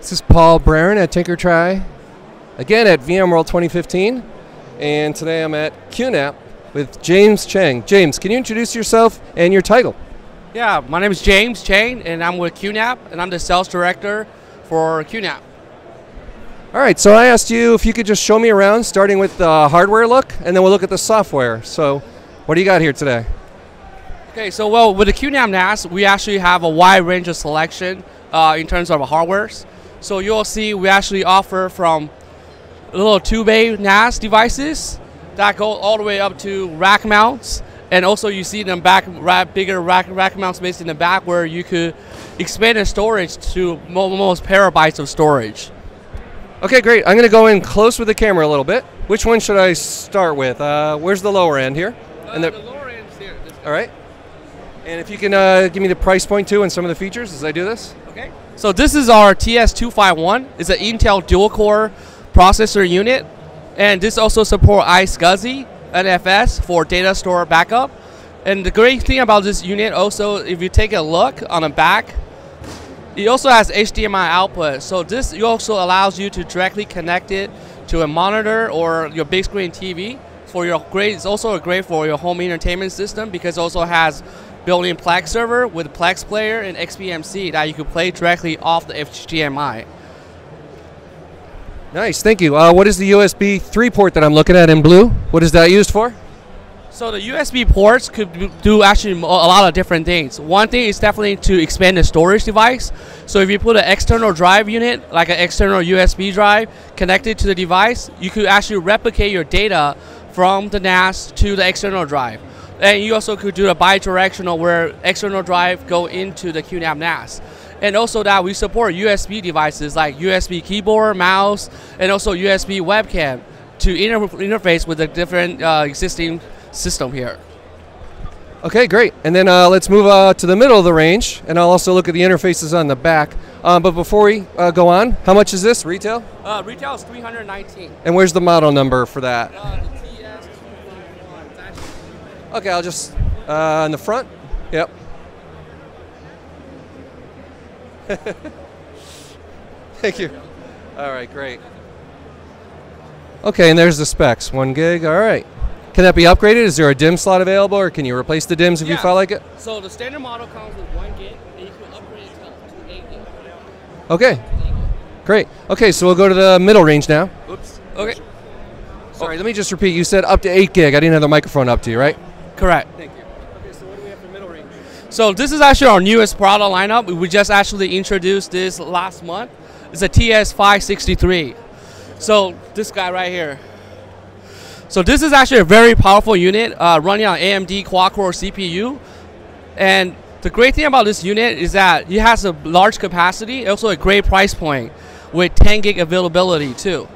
This is Paul Braren at TinkerTry, again at VMworld 2015, and today I'm at QNAP with James Chang. James, can you introduce yourself and your title? Yeah, my name is James Chang, and I'm with QNAP, and I'm the sales director for QNAP. All right, so I asked you if you could just show me around, starting with the hardware look, and then we'll look at the software. So what do you got here today? Okay, so well, with the QNAP NAS, we actually have a wide range of selection in terms of hardwares. So you'll see we actually offer from little 2-bay NAS devices that go all the way up to rack mounts, and also you see them back bigger rack mount space in the back where you could expand the storage to almost terabytes of storage. Okay, great. I'm going to go in close with the camera a little bit. Which one should I start with? Where's the lower end here? The lower end is here. All right. And if you can give me the price point too and some of the features as I do this. Okay. So this is our TS251. It's an Intel dual-core processor unit, and this also supports iSCSI NFS for data store backup. And the great thing about this unit also, if you take a look on the back, it also has HDMI output. So this also allows you to directly connect it to a monitor or your big screen TV. It's also great for your home entertainment system because it also has built-in Plex server with Plex player and XBMC that you can play directly off the HDMI. Nice, thank you. What is the USB 3 port that I'm looking at in blue? What is that used for? So the USB ports could do actually a lot of different things. One thing is definitely to expand the storage device. So if you put an external drive unit, like an external USB drive, connected to the device, you could actually replicate your data from the NAS to the external drive. And you also could do a bi-directional where external drive go into the QNAP NAS. And also that we support USB devices like USB keyboard, mouse, and also USB webcam to interface with the different existing system here. Okay, great. And then let's move to the middle of the range, and I'll also look at the interfaces on the back. But before we go on, how much is this retail? Retail is $319. And where's the model number for that? The TS251. Okay, I'll just in the front. Yep. Thank you. All right, great. Okay, and there's the specs. 1 gig. All right. Can that be upgraded? Is there a DIMM slot available, or can you replace the DIMMs if you feel like it? So the standard model comes with 1 gig, and you can upgrade it to 8 gig. Okay. Great. Okay, so we'll go to the middle range now. Oops. Okay. Sorry, let me just repeat. You said up to 8 gig. I didn't have the microphone up to you, right? Correct. Thank you. Okay, so what do we have for middle range? So this is actually our newest product lineup. We just actually introduced this last month. It's a TS563. So this guy right here. So this is actually a very powerful unit running on AMD quad-core CPU. And the great thing about this unit is that it has a large capacity, also a great price point with 10 gig availability too.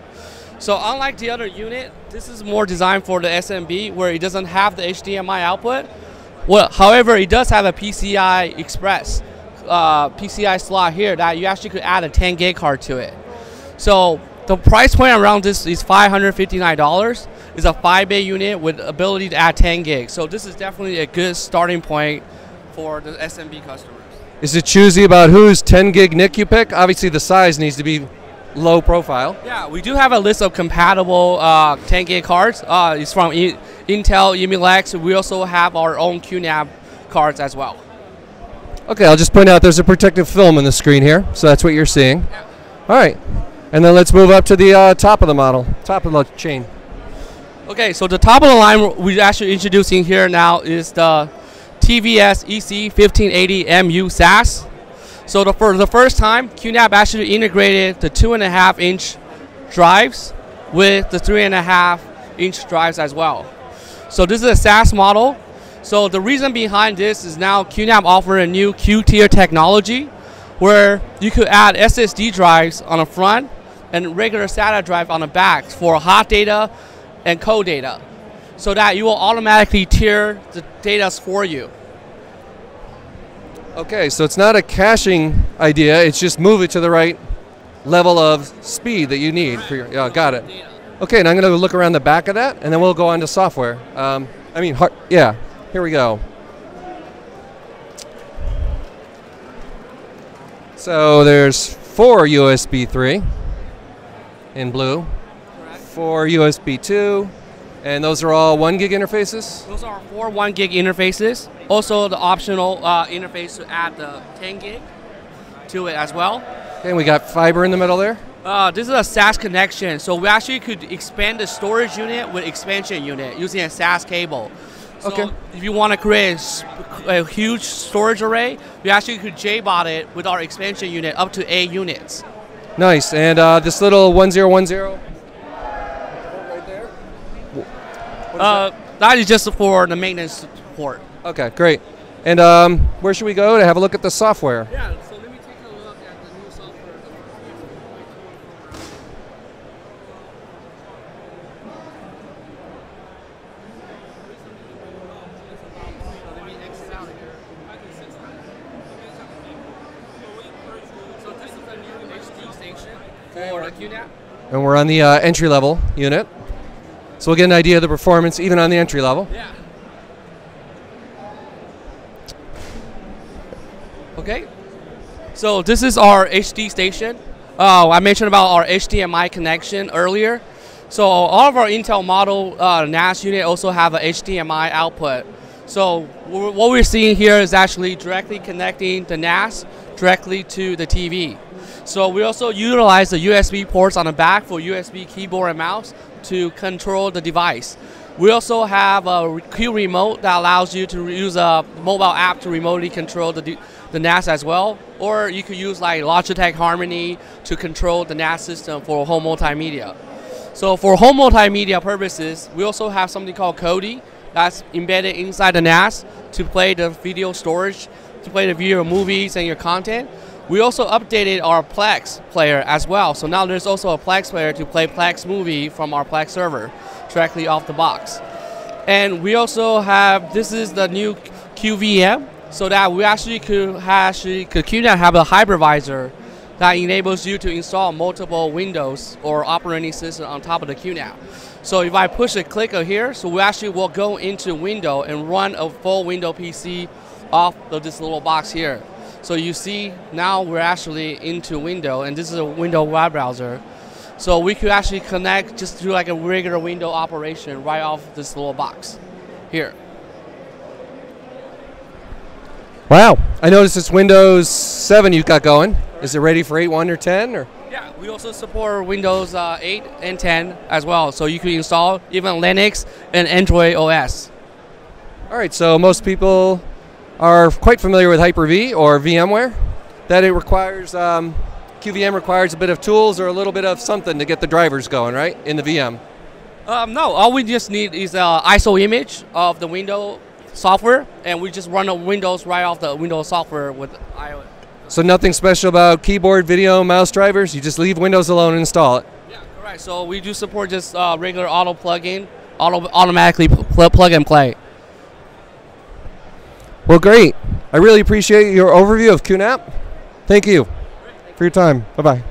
So unlike the other unit, this is more designed for the SMB where it doesn't have the HDMI output. Well, however, it does have a PCI Express PCI slot here that you actually could add a 10 gig card to it. So the price point around this is $559. It's a 5-bay unit with ability to add 10 gigs. So this is definitely a good starting point for the SMB customers. Is it choosy about whose 10 gig NIC you pick? Obviously the size needs to be low profile. Yeah, we do have a list of compatible 10 gig cards. It's from Intel, Emulex. We also have our own QNAP cards as well. Okay, I'll just point out there's a protective film on the screen here, so that's what you're seeing. Yeah. All right, and then let's move up to the top of the model, top of the chain. Okay, so the top of the line we're actually introducing here now is the TVS EC1580MU SAS. So for the first time, QNAP actually integrated the 2.5-inch drives with the 3.5-inch drives as well. So this is a SAS model. So the reason behind this is now QNAP offer a new Q-tier technology where you could add SSD drives on the front and regular SATA drive on the back for hot data and cold data, so that you will automatically tier the data for you. Okay, so it's not a caching idea, it's just move it to the right level of speed that you need for your, yeah, got it. Okay, and I'm going to look around the back of that, and then we'll go on to software. Yeah, here we go. So there's 4 USB 3 in blue, 4 USB 2, and those are all 1 gig interfaces? Those are 4 1 gig interfaces. Also the optional interface to add the 10 gig to it as well. Okay, and we got fiber in the middle there? This is a SAS connection, so we actually could expand the storage unit with expansion unit using a SAS cable. So okay. If you want to create a huge storage array, we actually could JBOD it with our expansion unit up to 8 units. Nice, and this little 1010 right there? That is just for the maintenance support. Okay, great. And where should we go to have a look at the software? Yeah, so let me take a look at the new software. So this is a new HD station for the QNAP. And we're on the entry level unit. So we'll get an idea of the performance even on the entry level. Yeah. Okay. So this is our HD station. I mentioned about our HDMI connection earlier. So all of our Intel model NAS unit also have a HDMI output. So what we're seeing here is actually directly connecting the NAS directly to the TV. So we also utilize the USB ports on the back for USB keyboard and mouse to control the device. We also have a Q remote that allows you to use a mobile app to remotely control the NAS as well. Or you could use like Logitech Harmony to control the NAS system for home multimedia. So for home multimedia purposes, we also have something called Kodi that's embedded inside the NAS to play the video storage, to play the video movies and your content. We also updated our Plex player as well. So now there's also a Plex player to play Plex movie from our Plex server directly off the box. And we also have, this is the new QVM, so that we actually could QNAP have a hypervisor that enables you to install multiple Windows or operating system on top of the QNAP. So if I push a clicker here, so we actually will go into Window and run a full Windows PC off of this little box here. So you see now we're actually into Window, and this is a Window web browser. So we could actually connect just do like a regular window operation right off this little box here. Wow, I noticed it's Windows 7 you've got going. Is it ready for 8.1 or 10? Or? Yeah, we also support Windows 8 and 10 as well. So you can install even Linux and Android OS. All right, so most people are quite familiar with Hyper-V or VMware. That it requires, QVM requires a bit of tools or a little bit of something to get the drivers going, right, in the VM? No, all we just need is an ISO image of the Windows software, and we just run the Windows right off the Windows software with iOS. So nothing special about keyboard, video, mouse drivers? You just leave Windows alone and install it? Yeah, correct. So we do support just regular auto plug-in, automatically plug and play. Well, great. I really appreciate your overview of QNAP. Thank you for your time. Bye-bye.